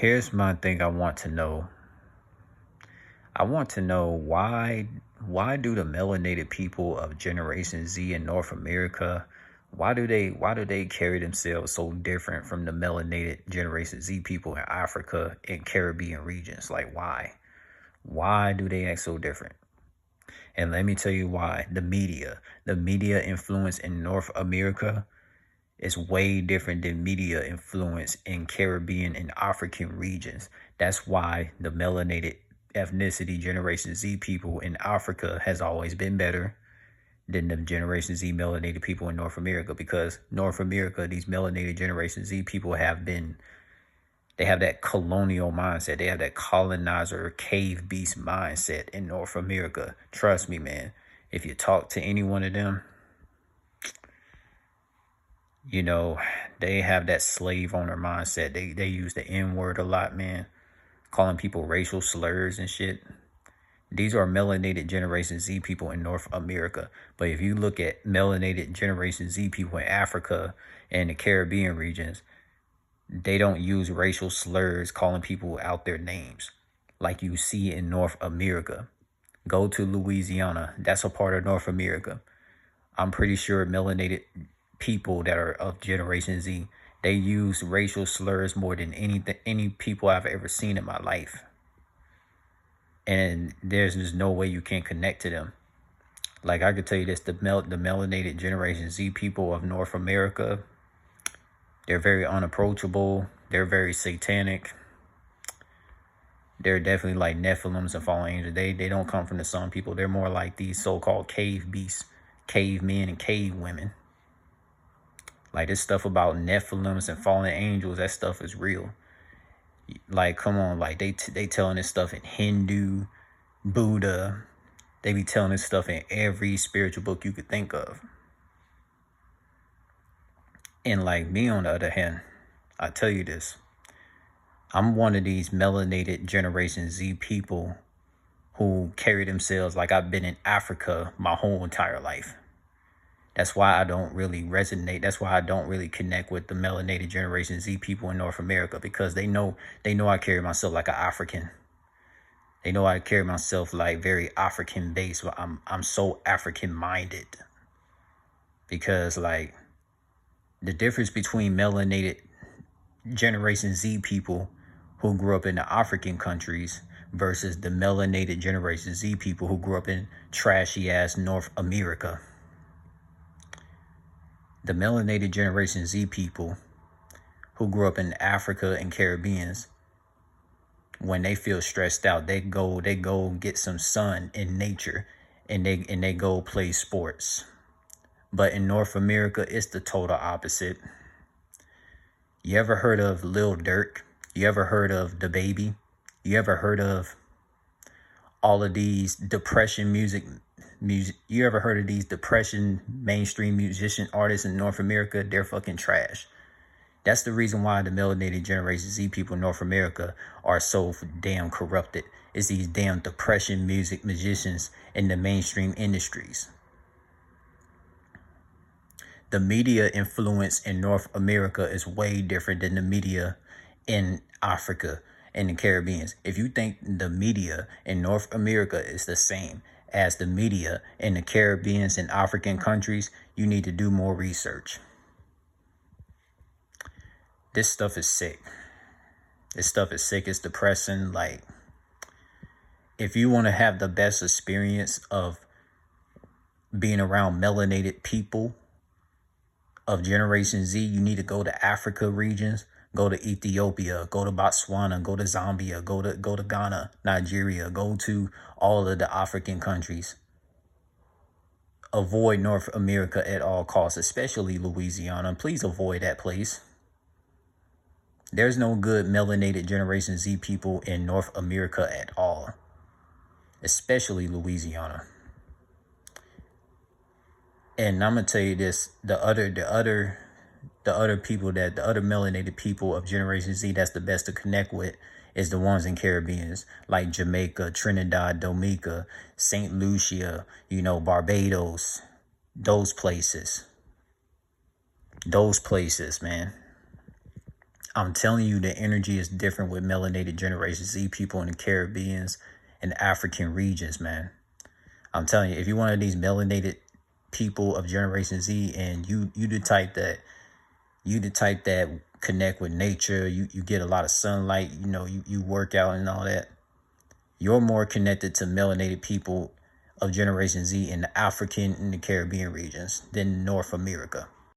Here's my thing I want to know. I want to know why do the melanated people of Generation Z in North America, why do they carry themselves so different from the melanated Generation Z people in Africa and Caribbean regions? Like why? Why do they act so different? And let me tell you why. The media influence in North America is way different than media influence in Caribbean and African regions. That's why the melanated ethnicity Generation Z people in Africa has always been better than the Generation Z melanated people in North America, because North America, these melanated Generation Z people they have that colonial mindset. They have that colonizer, cave beast mindset in North America. Trust me, man. If you talk to any one of them, you know, they have that slave owner mindset. They use the N word a lot, man, calling people racial slurs and shit. These are melanated Generation Z people in North America. But if you look at melanated Generation Z people in Africa and the Caribbean regions, they don't use racial slurs calling people out their names like you see in North America. Go to Louisiana. That's a part of North America. I'm pretty sure melanated people that are of Generation Z, they use racial slurs more than any people I've ever seen in my life. And there's just no way you can connect to them. Like I could tell you this, the melanated Generation Z people of North America, they're very unapproachable. They're very satanic. They're definitely like Nephilims and fallen angels. They don't come from the sun people. They're more like these so-called cave beasts, cavemen and cave women. Like this stuff about Nephilims and fallen angels, that stuff is real. Like, come on, like they telling this stuff in Hindu, Buddha. They be telling this stuff in every spiritual book you could think of. And like me, on the other hand, I tell you this, I'm one of these melanated Generation Z people who carry themselves like I've been in Africa my whole entire life. That's why I don't really resonate. That's why I don't really connect with the melanated Generation Z people in North America, because they know I carry myself like an African. They know I carry myself like very African based, but I'm so African minded. Because like the difference between melanated Generation Z people who grew up in the African countries versus the melanated Generation Z people who grew up in trashy ass North America. The melanated Generation Z people who grew up in Africa and Caribbeans, when they feel stressed out, they go get some sun in nature and they go play sports. But in North America, it's the total opposite. You ever heard of Lil Durk? You ever heard of The Baby? You ever heard of all of these depression music? You ever heard of these depression mainstream musician artists in North America? They're fucking trash. That's the reason why the melanated Generation Z people in North America are so damn corrupted. It's these damn depression music musicians in the mainstream industries. The media influence in North America is way different than the media in Africa and the Caribbean. If you think the media in North America is the same as the media in the Caribbean and African countries, you need to do more research. This stuff is sick. This stuff is sick. It's depressing. Like, if you want to have the best experience of being around melanated people of Generation Z, you need to go to Africa regions, go to Ethiopia, go to Botswana, go to Zambia, go to Ghana, Nigeria, go to all of the African countries. Avoid North America at all costs, especially Louisiana. Please avoid that place. There's no good melanated Generation Z people in North America at all, especially Louisiana. And I'm gonna tell you this: the other melanated people of Generation Z that's the best to connect with is the ones in Caribbeans, like Jamaica, Trinidad, Dominica, St. Lucia, Barbados, those places, man. I'm telling you, the energy is different with melanated Generation Z people in the Caribbeans and African regions, man. I'm telling you, if you're one of these melanated people of Generation Z and you the type that connect with nature, you get a lot of sunlight, you work out and all that, you're more connected to melanated people of Generation Z in the African and the Caribbean regions than North America.